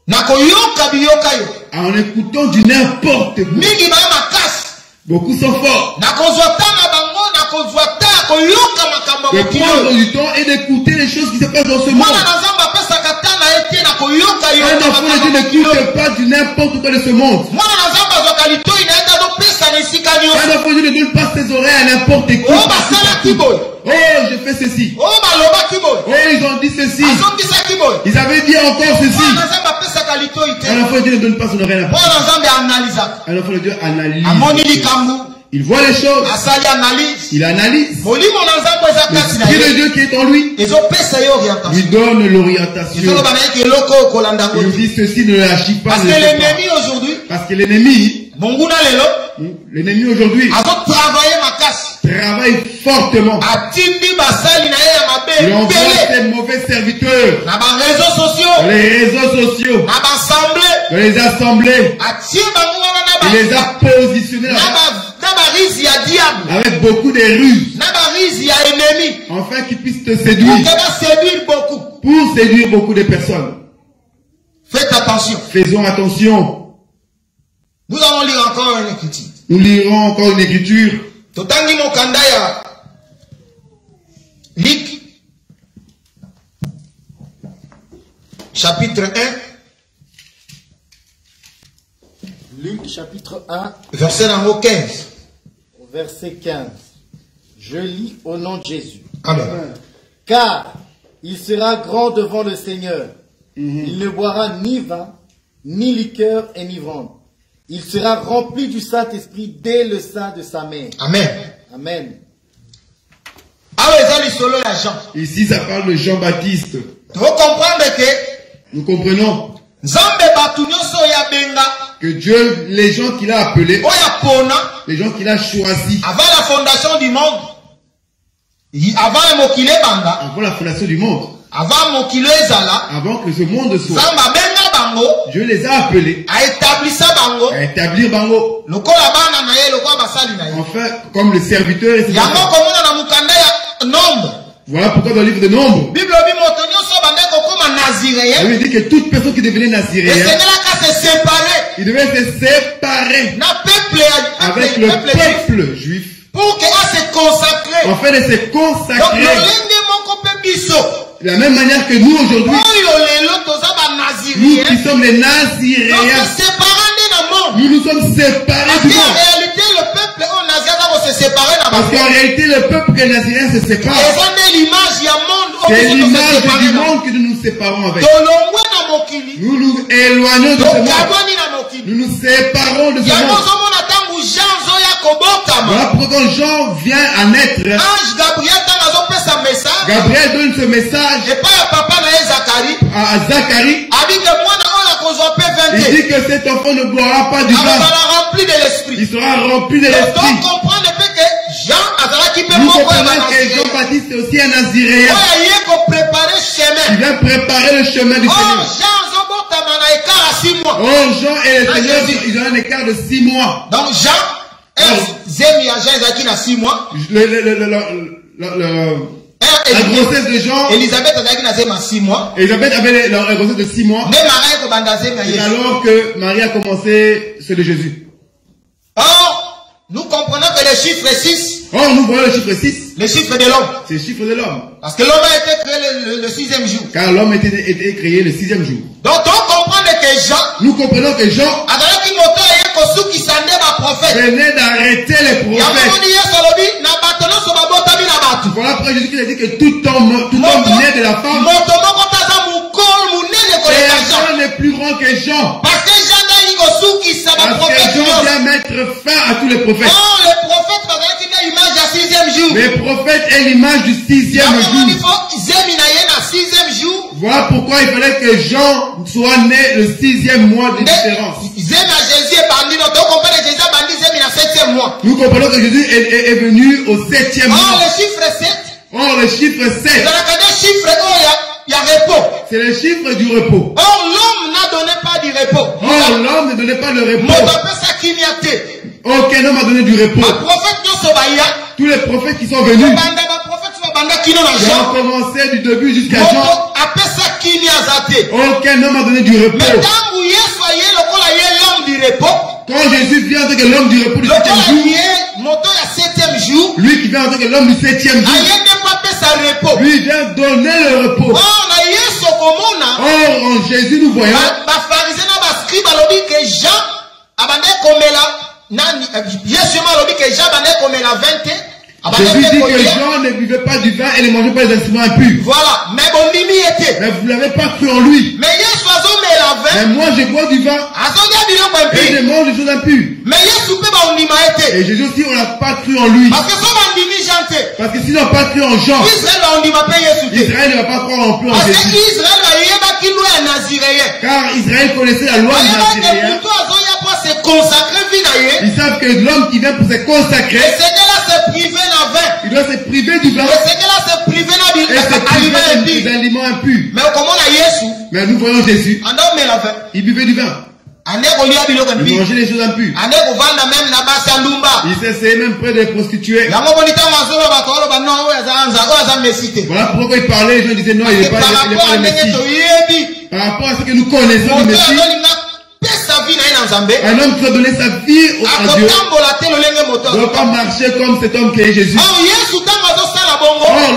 na koyoka biyoka yo. en écoutant du n'importe quoi. Mingi ba makasi Beaucoup sont forts na kozwa tanga bango na kozwa ta koyoka makambo de ya mokili prendre oyo. du temps et d'écouter les choses qui se passent dans ce monde. Mwana na Nzambe apesaka tanga ye te na koyoka Un yoka enfant de makambo Dieu ya mokili oyo. n'écoute pas du n'importe quoi de ce monde. Mwana na Nzambe azwaka litoi na ye te azopesa na esika Un nyonso. enfant de Dieu ne donne pas ses oreilles à n'importe qui. Oyo basalaki boye, Oh, je fais ceci. oyo balobaki boye, Oh, ils ont dit ceci. azongisaki boye. Ils avaient dit encore ceci. Mwana na Nzambe apesaka litoi te. Un enfant de Dieu ne donne pas son oreille à n'importe Mwana na Nzambe analizaka. qui. Un enfant de Dieu analyse. Amoni likambo, Il voit les choses. Il analyse. L'Esprit de Dieu qui est en lui lui donne l'orientation. Il dit ceci ne lâche pas. Parce que l'ennemi aujourd'hui, l'ennemi aujourd'hui travaille fortement. Il envoie ses mauvais serviteurs dans les réseaux sociaux, dans les assemblées. Il les a positionnés avec beaucoup de ruses, afin qu'ils puissent te séduire, pour séduire beaucoup de personnes. Faites attention. Faisons attention. Nous allons lire encore une écriture. Nous lirons encore une écriture. Luc, chapitre 1. Luc, chapitre 1. Verset 15. Verset 15. Je lis au nom de Jésus. Amen. Car il sera grand devant le Seigneur. Il ne boira ni vin, ni liqueur enivrante. Il sera rempli du Saint-Esprit dès le sein de sa mère. Amen. Amen. Ici, ça parle de Jean-Baptiste. Nous comprenons que Dieu, les gens qu'il a appelés, les gens qu'il a choisis, avant la fondation du monde, avant la fondation du monde, avant que ce monde soit, Dieu les a appelés à établir Bango. Enfin, comme le serviteur et ses enfants. Voilà pourquoi dans le livre de Nombre, la Bible dit que toute personne qui devenait naziréen, il devait se séparer avec le peuple juif, afin de se consacrer. De la même manière que nous aujourd'hui, nous qui sommes les naziréens, nous nous sommes séparés du monde. Parce qu'en réalité, le peuple naziréen se sépare. C'est l'image du monde que nous nous séparons avec. Nous nous éloignons de ce monde. Nous nous séparons de ce monde. Voilà pourquoi quand Jean vient à naître, Gabriel donne ce message à Zacharie. Il dit que cet enfant ne boira pas du vin. Il sera rempli de l'esprit. Nous comprenons que Jean-Baptiste est aussi un naziréen. Il vient préparer le chemin du Seigneur. Oh, Jean et le Seigneur, ils ont un écart de 6 mois. Donc Jean, la grossesse de Jean, Elisabeth a 6 mois. Elisabeth avait la grossesse de 6 mois. Et alors que Marie a commencé ceux de Jésus. Or, nous comprenons que le chiffre 6. Or, nous voyons le chiffre 6. Le chiffre de l'homme. C'est le chiffre de l'homme. Parce que l'homme a été créé le 6e jour. Car l'homme a été créé le 6e jour. Donc, on comprend que Jean. Nous comprenons que Jean venait d'arrêter les prophètes. Voilà pourquoi Jésus a dit que tout homme né de la femme, Jean n'est plus grand que Jean. Parce que Jean vient mettre fin à tous les prophètes. Les prophètes est l'image du 6e jour. Voilà pourquoi il fallait que Jean soit né le 6e mois de différence. Nous comprenons que Jésus est venu au 7e mois. Or, le chiffre 7. C'est le chiffre du repos. Or, l'homme n'a donné pas du repos. Or, l'homme ne donnait pas le repos. Aucun homme n'a donné du repos. Tous les prophètes qui sont venus, qui ont commencé du début jusqu'à Jean, aucun homme n'a donné du repos. Quand Jésus vient en tant que l'homme du repos du 7e jour, lui qui vient en tant que l'homme du 7e jour, lui vient donner le repos. Or, en Jésus, nous voyons Jésus dit que Jean ne buvait pas du vin et ne mangeait pas les instruments impurs. Voilà, mais vous ne l'avez pas cru en lui. Mais Mais moi je bois du vin. Et je mange des choses impures. Et Jésus aussi, on n'a pas cru en lui. Parce que s'ils n'ont pas cru en Jean, Israël ne va pas croire non plus en Jésus. Car Israël connaissait la loi naziréenne. Ils savent que l'homme qui vient pour se consacrer, il doit se priver du vin et se priver des aliments impurs. Mais nous voyons Jésus, il buvait du vin. Il mangeait des choses impures. Il s'essayait même près des prostituées. Voilà pourquoi il parlait, les gens disaient non, il n'est pas le Messie. Par rapport à ce que nous connaissons du Messie, un homme qui doit donner sa vie à Dieu ne doit pas marcher comme cet homme qui est Jésus. Or,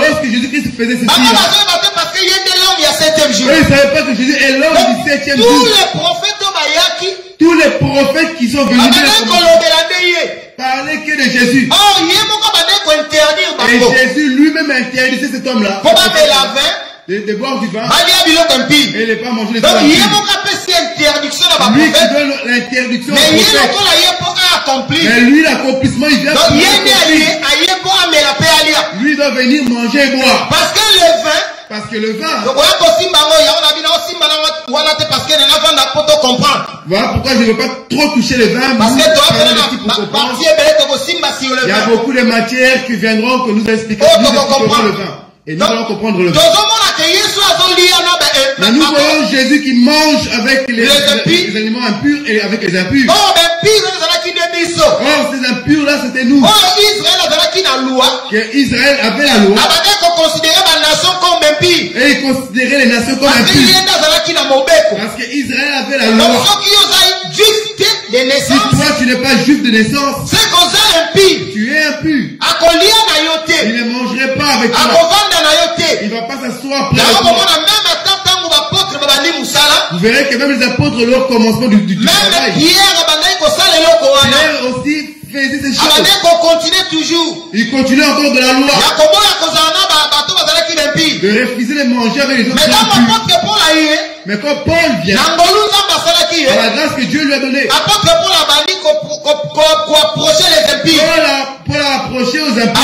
lorsque Jésus-Christ faisait ceci, ils ne savaient pas que Jésus est l'homme du 7e jour. Tous les prophètes qui sont venus parlaient que de Jésus. Et Jésus lui-même interdisait cet homme-là de boire du vin et ne pas manger les choses impures. Lui qui donne l'interdiction au prophète. Mais lui, l'accomplissement, il vient pour lui doit venir manger et boire. Parce que le vin, voilà pourquoi je ne veux pas trop toucher le vin. Il y a beaucoup de matières qui viendront que nous expliquerons le vin. Et nous allons comprendre le vin. Mais nous voyons Jésus qui mange avec les aliments impurs et avec les impurs. Or, ces impurs-là, c'était nous. Que Israël avait la loi. Et il considérait les nations comme impures. Parce que Israël avait la loi. Si toi tu n'es pas juif de naissance, tu es impur. Il ne mangerait pas avec toi. Il ne va pas s'asseoir près de toi. Vous verrez que même les apôtres, leur commencement du travail, Pierre aussi faisait ces choses. Il continuait encore de la loi. De refuser de manger avec les autres impurs. Mais quand Paul vient, par la grâce que Dieu lui a donnée, Paul a approché aux impurs.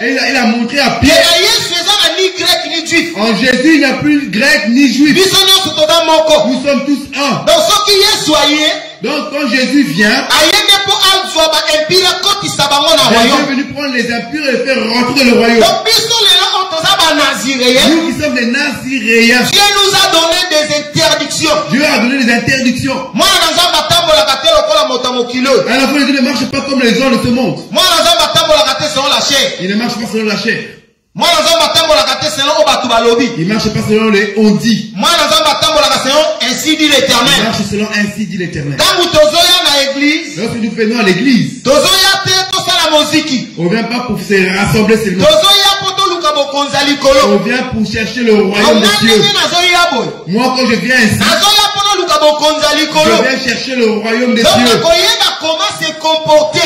Et il a montré à Pierre. En Jésus, il n'y a plus grec ni juif. Nous sommes tous un. Donc quand Jésus vient, il est venu prendre les impurs et les faire rentrer dans le royaume. Nous qui sommes des Naziréens, Dieu nous a donné des interdictions. Dieu a donné des interdictions. Un enfant de Dieu ne marche pas comme les gens de ce monde. Il ne marche pas selon la chair. Il ne marche pas selon les on-dit. Il ainsi dit l'Éternel. Il marche selon ainsi dit l'Éternel. Lorsque nous venons à l'église, on ne vient pas pour se rassembler seulement. On vient pour chercher le royaume de Dieu. Moi, quand je viens ici, je viens chercher le royaume de Dieu.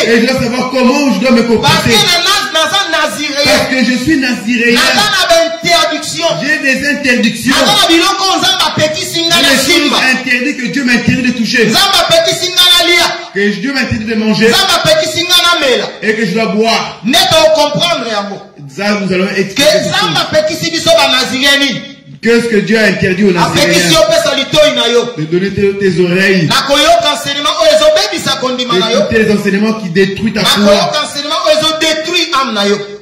Et je dois savoir comment je dois me comporter. Parce que je suis naziréen. J'ai des interdictions. Des choses interdites que Dieu m'interdit de toucher. Que Dieu m'interdit de manger. Et que je dois boire. Ça, nous allons expliquer. Qu'est-ce que Dieu a interdit aux Naziréens? De donner tes oreilles. D'écouter les enseignements qui détruisent ta foi.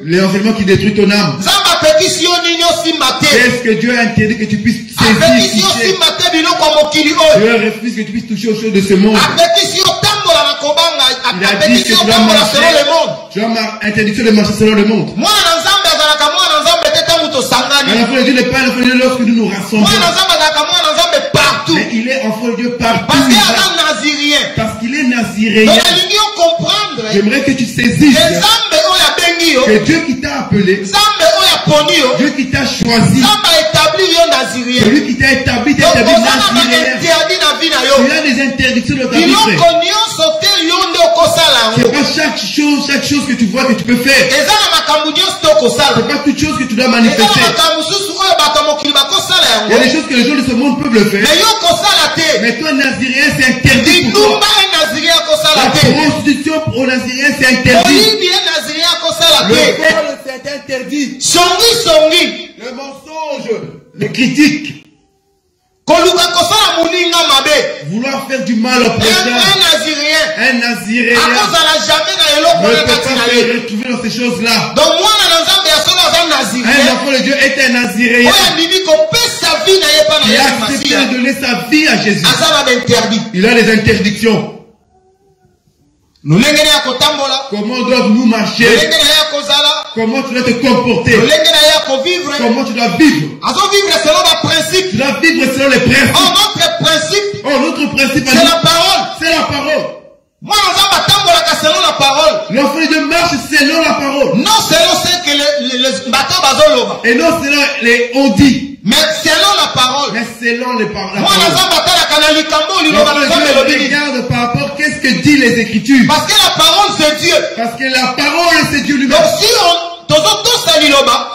Les enseignements qui détruisent ton âme. Qu'est-ce que Dieu a interdit que tu puisses saisir? Dieu refuse que tu puisses toucher aux choses de ce monde. Il a dit que tu dois marcher. Tu as interdiction de marcher selon le monde. L'enfant de Dieu n'est pas l'enfant de Dieu lorsque nous nous rassemblons. Mais il est enfant de Dieu partout. Parce qu'il est naziréen. J'aimerais que tu saisisses que Dieu qui t'a appelé, Dieu qui t'a choisi, celui qui t'a établi naziréen. Il y a des interdictions de ta vie. C'est pas chaque chose que tu vois que tu peux faire. C'est pas toute chose que tu dois manifester. Il y a des choses que les gens de ce monde peuvent le faire. Mais toi, Nazirien, c'est interdit pour toi. La prostitution pour Nazirien, c'est interdit. Le vol, c'est interdit. Le mensonge, le critique. Vouloir faire du mal au prochain. Un Nazirien ne peut pas se retrouver dans ces choses-là. Un enfant de Dieu est un Nazirien qui a accepté de donner sa vie à Jésus. Il a des interdictions. Comment doivent-nous marcher? Comment tu dois te comporter? Comment tu dois vivre? Tu dois vivre selon les principes. Notre principe, c'est la parole. C'est la parole. L'enfant de Dieu marche selon la parole. Non selon ce que les bateaux bazoloba. Et non selon les on dit. Mais selon la parole. Mais selon les paroles. Moi, regarde par rapport qu'est-ce que dit les Écritures. Parce que la parole c'est Dieu. Parce que la parole c'est Dieu lui-même. Donc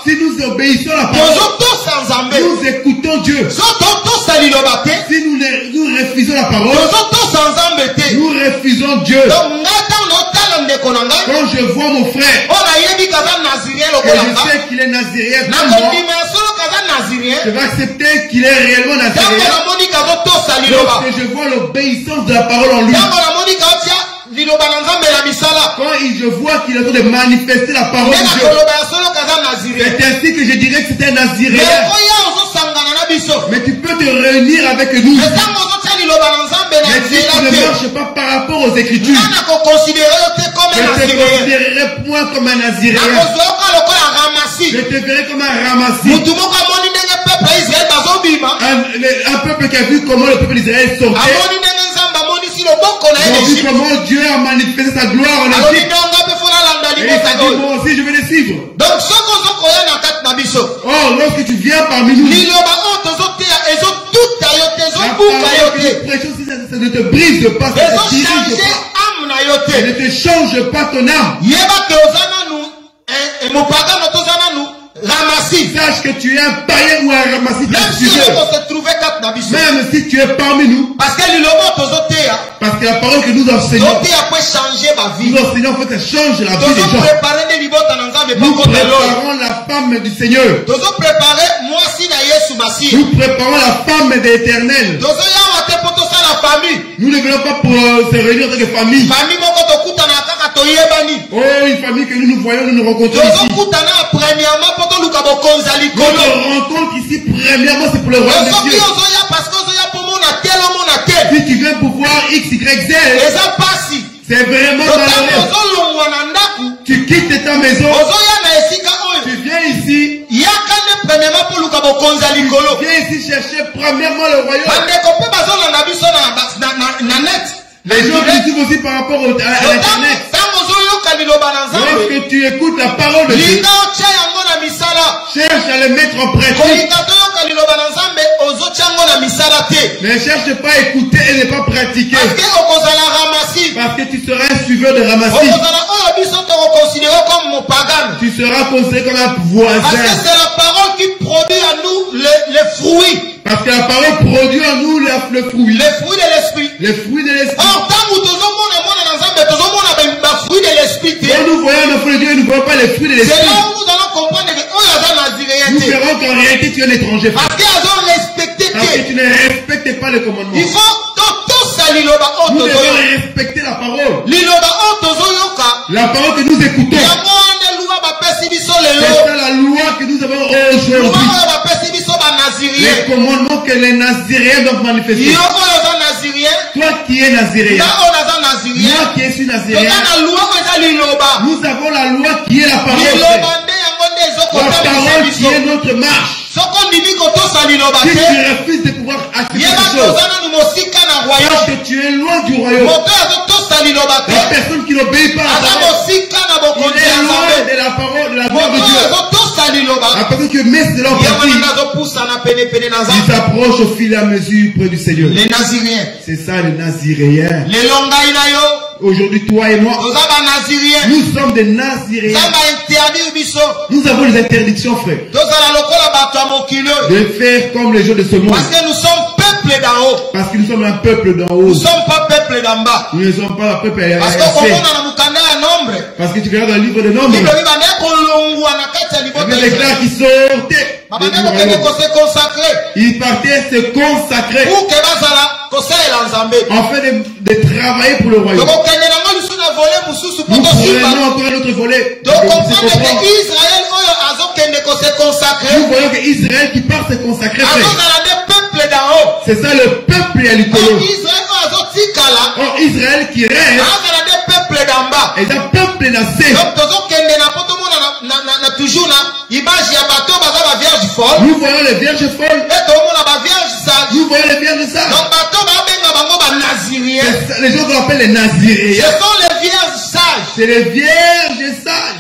si nous obéissons à la parole, nous écoutons Dieu. Si nous refusons la parole, nous refusons Dieu. Quand je vois mon frère, et je sais qu'il est nazirien, je vais accepter qu'il est réellement nazirien. Lorsque je vois l'obéissance de la parole en lui, quand je vois qu'il est en train de manifester la parole de Dieu, c'est ainsi que je dirais que c'est un nazirien. Mais tu peux te réunir avec nous. Mais si tu ne marches pas par rapport aux Écritures, je te considérerai point comme un nazirien. Je te verrai comme un ramassis. Un peuple qui a vu comment le peuple d'Israël sortait. Ils ont vu comment Dieu a manifesté sa gloire en Égypte. Et il s'est dit, moi aussi je vais les suivre. Oh, lorsque tu viens parmi nous, la parole que nous prêchons, ça ne te brise pas, ça ne te dirige pas, ça ne te change pas ton âme. Sache que tu es un païen ou un ramassis. Même si tu es parmi nous, parce que la parole que nous enseignons, nous enseignons en fait, ça change la vie des gens. Nous préparons la femme du Seigneur. Nous préparons la femme de l'Éternel. Nous ne venons pas pour se réunir en tant que famille. Oh, une famille que nous voyons, nous nous rencontrons ici. Notre rencontre ici, premièrement, c'est pour le royaume de Dieu. Si tu viens pour voir X, Y, Z, c'est vraiment malheureux. Tu quittes ta maison, tu viens ici. Tu viens ici chercher premièrement le royaume. Les gens qui suivent aussi par rapport à l'internet. Lorsque tu écoutes la parole de Dieu, cherche à le mettre en pratique. Ne cherche pas à écouter et ne pas pratiquer. Parce que tu seras un suiveur de ramassis. Tu seras considéré comme un voisin. Parce que c'est la parole qui produit à nous les fruits. Parce que la parole produit en nous le fruit. Les fruits de l'esprit. Les fruits de l'esprit. Or, quand nous voyons l'enfant de Dieu, nous ne voyons pas les fruits de l'esprit. C'est là où nous allons comprendre que nous verrons qu'en réalité tu es un étranger. Parce qu'ils ont respecté. Parce que tu ne respectes pas le commandement. Il faut nous devons respecter la parole. La parole que nous écoutons. C'est ça la loi que nous avons aujourd'hui. Les commandements que les Naziriens doivent manifester. Toi qui es Nazirien, moi qui suis Nazirien, nous avons la loi qui est la parole. La parole qui est notre marche. Si tu refuses de pouvoir accepter ces choses, parce que tu es loin du royaume. La personne qui n'obéit pas à la parole, il est loin de la parole, de la gloire de Dieu. La personne qui met cela en pratique, il s'approche au fil et à mesure près du Seigneur. Les Naziriens. C'est ça les Naziriens. Les aujourd'hui, toi et moi, nous sommes des Naziriens. Nous avons les interdictions, frère. de faire comme les gens de ce monde. Parce que nous sommes peuple d'en haut. Parce que nous sommes un peuple d'en haut. Nous ne sommes pas peuple d'en bas. Nous ne sommes pas un peuple d'en bas. Parce que tu regardes dans le livre de Nombres. Il y a des clans qui sortaient. Ils partaient se consacrer. Afin de travailler pour le royaume. Nous prenons encore notre volet. Donc comprenez que Israël nous voyons que Israël qui part se consacrer. C'est ça le peuple et l'icône. Or Israël qui reste. Et un peuple naissé. Nous voyons les vierges folles. Nous voyons les vierges sages. Les gens qu'on appelle les naziréens. Ce sont les vierges sages. C'est les vierges sages.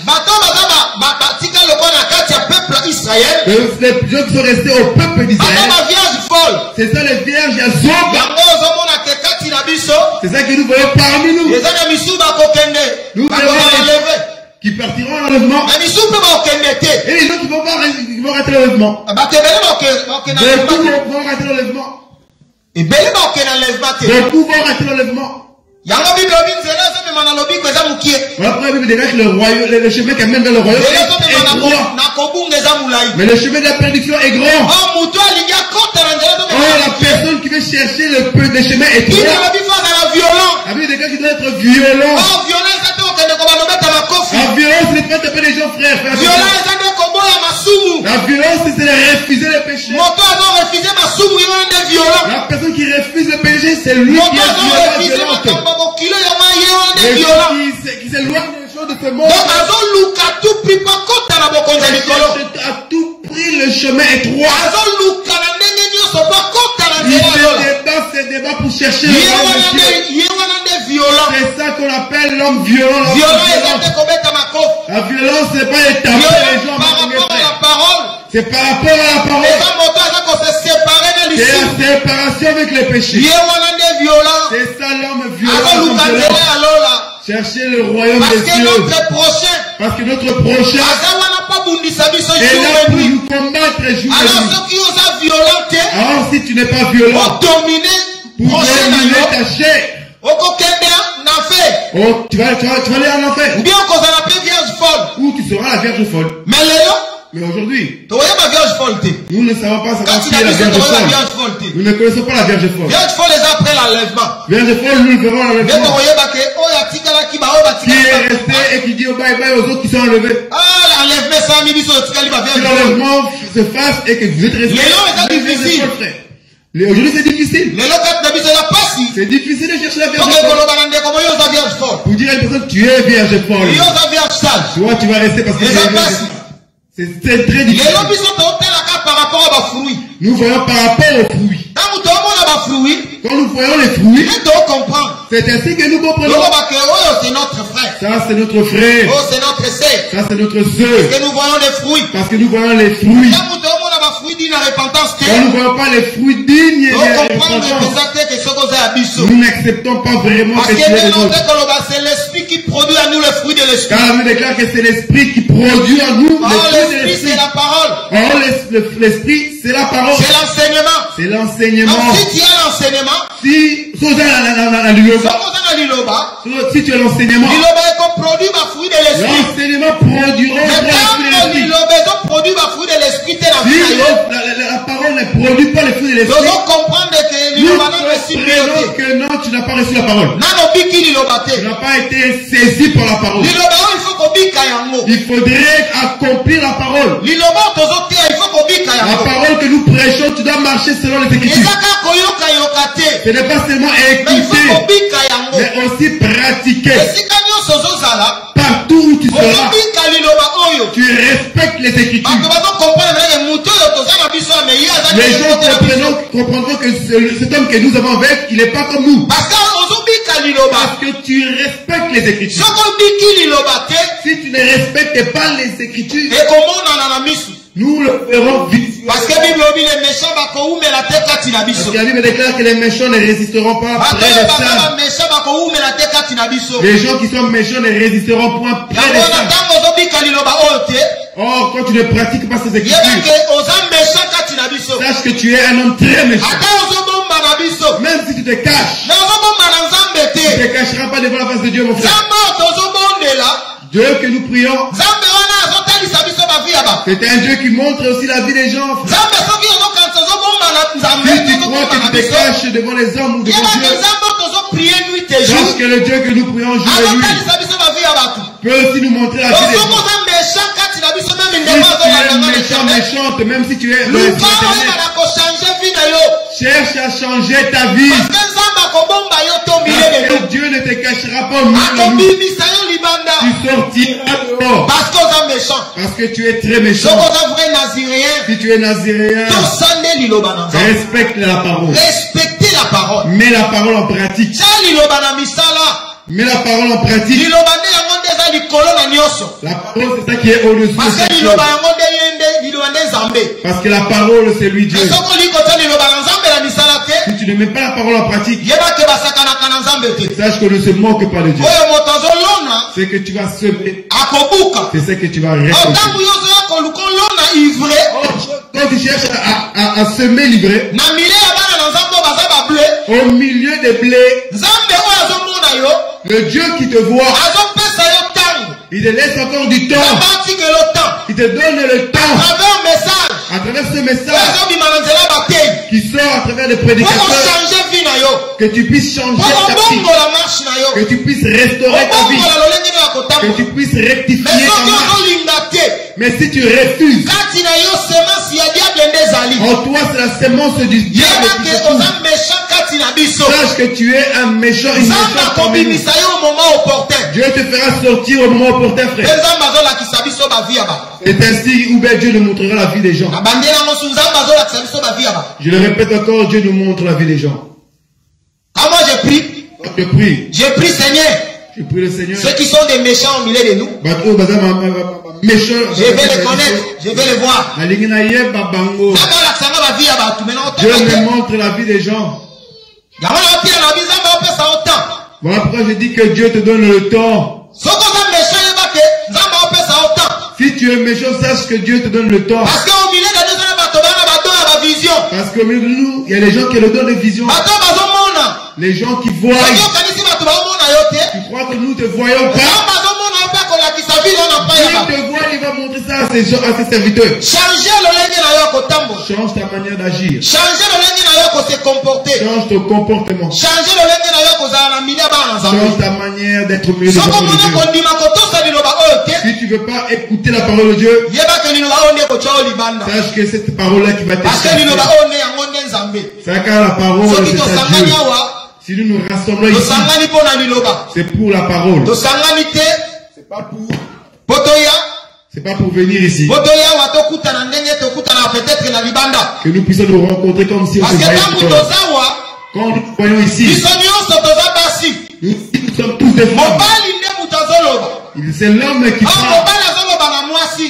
Les gens qui sont restés au peuple d'Israël. C'est ça les vierges azobes. C'est ça que nous voyons parmi nous. Nous voyons qui partiront en enlèvement. Et les gens qui vont rater l'enlèvement. Beaucoup vont rater l'enlèvement. Beaucoup vont rater l'enlèvement. Après, il dit que le chemin qui amène dans le royaume est étroit. Mais le chemin de la prédiction est grand. Oh, la personne qui veut chercher le chemin étroit. La Bible dit qu'il doit être violent. La violence, c'est pas taper les gens, frère. La violence, c'est de refuser le péché. La personne qui refuse le péché, c'est lui qui est violent. Qui s'éloigne des choses de ce monde. Donc, à tout prix le chemin étroit. Il se débat pour chercher le c'est ça qu'on appelle l'homme violent. La violence, c'est pas établir les gens. C'est par rapport à la parole. C'est la séparation avec le péché. C'est ça l'homme violent. Chercher le royaume des cieux. Parce que notre prochain est là pour nous combattre jour et nuit. Alors si tu n'es pas violent, pour dominer ta chair, oh, tu vas aller en enfer. Ou tu seras la vierge folle. Mais aujourd'hui, nous ne savons pas savoir qui est la vierge folle. Nous ne connaissons pas la vierge folle. Vierge folle les après l'enlèvement. Vierge folle, nous le verrons à l'enlèvement. Qui est resté et qui dit au bye bye aux autres qui sont enlevés. Si l'enlèvement se fasse et que vous êtes resté. Aujourd'hui c'est difficile. C'est difficile de chercher la vierge folle. Pour dire à une personne tu es vierge folle. Toi tu vas rester parce que tu es vierge. C'est très difficile. Nous voyons par rapport aux fruits. Quand nous voyons les fruits, c'est ainsi que nous comprenons. Ça c'est notre frère. Ça c'est notre soeur. Parce que nous voyons les fruits. Parce que nous voyons les fruits. Quand nous ne voyons pas les fruits dignes de la repentance, nous n'acceptons pas vraiment que c'est c'est l'esprit qui produit à nous les fruits de l'esprit. Car nous déclare que c'est l'esprit qui produit à nous les fruits de l'esprit. C'est la parole. Or l'esprit c'est la parole. C'est l'enseignement. C'est l'enseignement. Si tu as l'enseignement, si tu as l'enseignement, l'enseignement produira le fruit de l'esprit. Si la parole ne produit pas le fruit de l'esprit, nous comprenons que non, tu n'as pas reçu la parole. Tu n'as pas été saisi par la parole. Il faudrait accomplir la parole. La parole que nous prêchons, tu dois marcher selon les Écritures. Ce n'est pas seulement écouter, mais aussi pratiquer. Partout où tu seras, tu respectes les Écritures. Les gens comprendront que cet homme que nous avons avec, il n'est pas comme nous. Parce que tu respectes les Écritures. Si tu ne respectes pas les Écritures, nous le ferons vite. Parce que la Bible déclare que les méchants ne résisteront pas près des saints. Les gens qui sont méchants ne résisteront point près des saints. Or, quand tu ne pratiques pas ces Écritures, Sache que tu es un homme très méchant. Même si tu te caches, tu ne te cacheras pas devant la face de Dieu, mon frère. Dieu que nous prions, c'est un Dieu qui montre aussi la vie des gens. Si tu crois que tu te caches devant les hommes ou devant Dieu, sache que le Dieu que nous prions jour et nuit peut aussi nous montrer la vie des gens. Si tu es méchante, même si tu es cherche à changer ta vie. Parce que Dieu ne te cachera pas au milieu. Tu sortiras dehors. Parce que tu es très méchant. Si tu es naziréen, respecte la parole. Mets la parole en pratique. Mets la parole en pratique. La parole, c'est ça qui est au-dessus de cette chose. Parce que la parole, c'est lui Dieu. Si tu ne mets pas la parole en pratique, sache que ne se moque pas de Dieu. C'est que tu vas semer. C'est ce que tu vas récolter. Quand tu cherches à semer l'ivraie, au milieu des blés, le Dieu qui te voit, il te laisse encore du temps. Il te donne le temps. À travers ce message qui sort à travers les prédicateurs, que tu puisses changer ta vie, que tu puisses restaurer ta vie, que tu puisses rectifier ta marche. Mais si tu refuses, en toi c'est la sémence du diable qui se trouve. Sache que tu es un méchant, une méchante parmi nous. Dieu te fera sortir au moment opportun, frère. C'est ainsi où Dieu nous montrera la vie des gens. Je le répète encore, Dieu nous montre la vie des gens. Comment je prie? Je prie. Je prie, Seigneur. Je prie le Seigneur. Ceux qui sont des méchants au milieu de nous, je vais les connaître, je vais les voir. Dieu me montre la vie des gens. Voilà pourquoi je dis que Dieu te donne le temps. Si tu es méchant, sache que Dieu te donne le temps. Parce qu'au milieu de nous, il y a les gens qui le donnent des visions. Les gens qui voient. Tu crois que nous te voyons pas? Dieu te voit, il va montrer ça à ses serviteurs. Change ta manière d'agir. Change ton comportement. Change ta manière d'être mieux devant Dieu. Si tu ne veux pas écouter la parole de Dieu, sache que cette parole-là qui va t'échapper. C'est car la parole, c'est à Dieu. Si nous nous rassemblons ici, c'est pour la parole. C'est pas pour venir ici. Que nous puissions nous rencontrer comme si on se voyait. Quand nous voyons ici, nous sommes tous des femmes. C'est l'homme qui parle.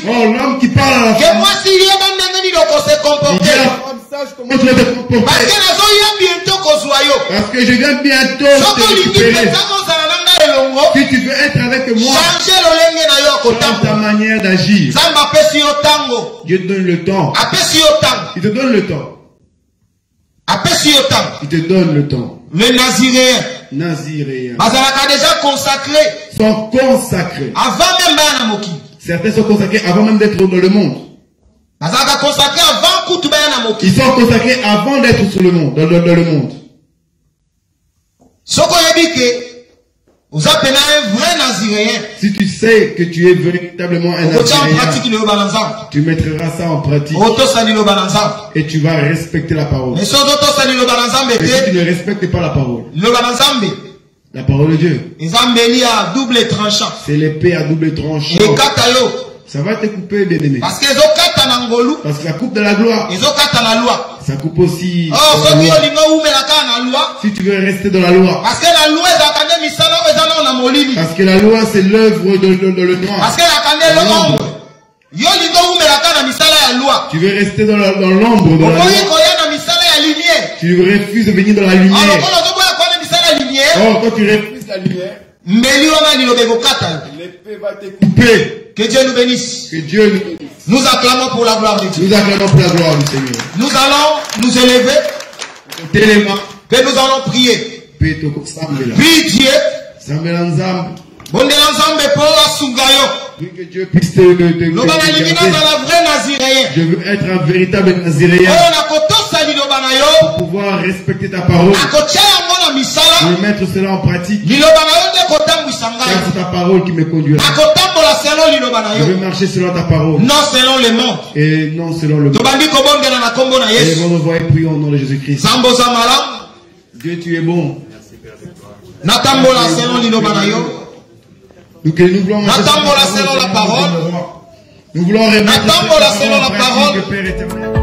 Oh, l'homme qui parle à la femme. Il y a la femme sage comment tu vas te comporter. Parce que je viens bientôt te récupérer. Si tu veux être avec moi, change ta manière d'agir. Dieu te donne le temps. Il te donne le temps. Il te donne le temps. Les Naziréens. Déjà consacrés. Sont consacrés. Avant même Banamoki. Certains sont consacrés avant même d'être dans le monde. Ils sont consacrés avant d'être sur le monde, dans le monde. Si tu sais que tu es véritablement un Naziréen, tu mettras ça en pratique et tu vas respecter la parole. Mais si tu ne respectes pas la parole de Dieu, c'est l'épée à double tranchant. Ça va te couper, bien aimé. Parce que ça coupe de la gloire. Ça coupe aussi. Si tu veux rester dans la loi. Parce que la loi, c'est l'œuvre de le noir. Tu veux rester dans l'ombre de la loi. Tu refuses de venir dans la lumière. Oh, quand tu refuses la lumière, L'épée va te couper. Que Dieu nous bénisse. Que Dieu nous bénisse. Nous acclamons pour la gloire de Dieu. Nous acclamons pour la gloire du Seigneur. Nous allons nous élever. Et nous allons prier. Puis Dieu. Que Dieu puisse te garder. Je veux être un véritable naziréen. Pour pouvoir respecter ta parole. Et mettre cela en pratique. Car c'est ta parole qui me conduira. Je veux marcher selon ta parole. Non selon le monde. Et non selon le monde. Et nous voyons prier au nom de Jésus-Christ. Dieu, tu es bon. Nous voulons la parole. Nous voulons remettre la parole. Père éternel.